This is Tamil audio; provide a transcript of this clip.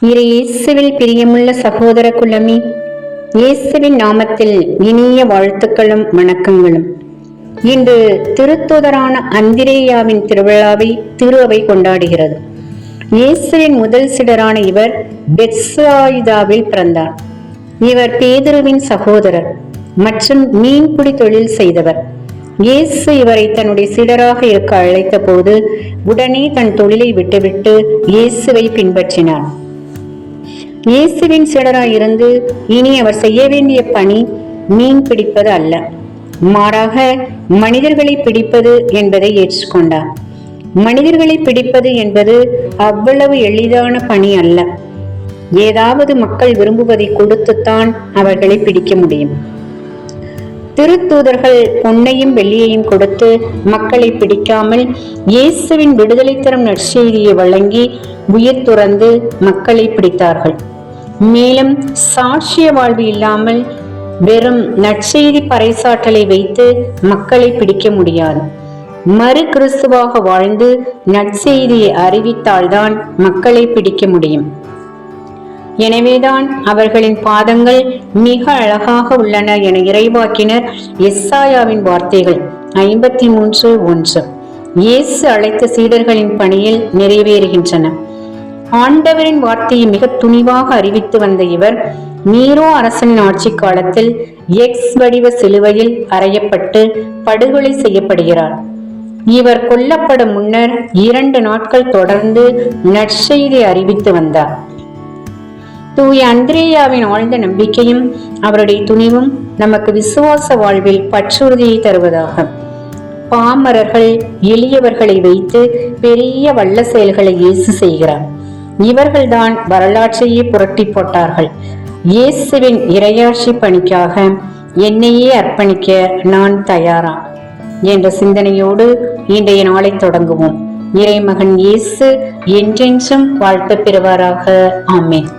இயேசுவில் பிரியமுள்ள சகோதர குலமி, இயேசுவின் நாமத்தில் இனிய வாழ்த்துக்களும் வணக்கங்களும். இன்று திருத்தூதரான அந்திரேயாவின் திருவிழாவை திரு அவை கொண்டாடுகிறது. இயேசுவின் முதல் சீடரான இவர் பெத்சாயிதாவில் பிறந்தார். இவர் பேதுருவின் சகோதரர் மற்றும் மீன்பிடி தொழில் செய்தவர். இயேசு இவரை தன்னுடைய சீடராக இருக்க அழைத்த போது உடனே தன் தொழிலை விட்டுவிட்டு இயேசுவை பின்பற்றினார். இயேசுவின் சீடராயிருந்து இனி அவர் செய்ய வேண்டிய பணி மீன் பிடிப்பது அல்ல, மாறாக மனிதர்களை பிடிப்பது என்பதை ஏற்றுக்கொண்டார். மனிதர்களை பிடிப்பது என்பது அவ்வளவு எளிதான பணி அல்ல. ஏதாவது மக்கள் விரும்புவதை கொடுத்துத்தான் அவர்களை பிடிக்க முடியும். திருத்தூதர்கள் பொன்னையும் வெள்ளியையும் கொடுத்து மக்களை பிடிக்காமல் இயேசுவின் விடுதலை தரும் நற்செய்தியை வழங்கி உயிர் துறந்து மக்களை பிடித்தார்கள். மேலும் சாட்சிய வாழ்வு இல்லாமல் வெறும் நற்செய்தி பறைசாற்றலை வைத்து மக்களை பிடிக்க முடியாது. மறு கிறிஸ்துவாக வாழ்ந்து நற்செய்தியை அறிவித்தால்தான் மக்களை பிடிக்க முடியும். எனவேதான் அவர்களின் பாதங்கள் மிக அழகாக உள்ளன என இறைவாக்கினர் எசாயாவின் வார்த்தைகள் 53:1 இயேசு அழைத்த சீடர்களின் பணியில் நிறைவேறுகின்றன. ஆண்டவரின் வார்த்தையை மிக துணிவாக அறிவித்து வந்த இவர் நீரோ அரசனின் ஆட்சி காலத்தில் எக்ஸ் வடிவ சிலுவையில் அறையப்பட்டு படுகொலை செய்யப்படுகிறார். இவர் கொல்லப்படும் முன்னர் 2 நாட்கள் தொடர்ந்து நற்செய்தி அறிவித்து வந்தார். தூய அந்திரேயாவின் ஆழ்ந்த நம்பிக்கையும் அவருடைய துணிவும் நமக்கு விசுவாச வாழ்வில் பற்றுறுதியை தருவதாக. பாமரர்கள் எளியவர்களை வைத்து பெரிய வல்ல செயல்களை இயேசு செய்கிறார். இவர்கள்தான் வரலாற்றையே புரட்டி போட்டார்கள். இயேசுவின் இறையாட்சி பணிக்காக என்னையே அர்ப்பணிக்க நான் தயாரா என்ற சிந்தனையோடு இன்றைய நாளை தொடங்குவோம். இறைமகன் இயேசு என்றென்றும் வாழ்த்து பெறுவாராக. ஆமென்.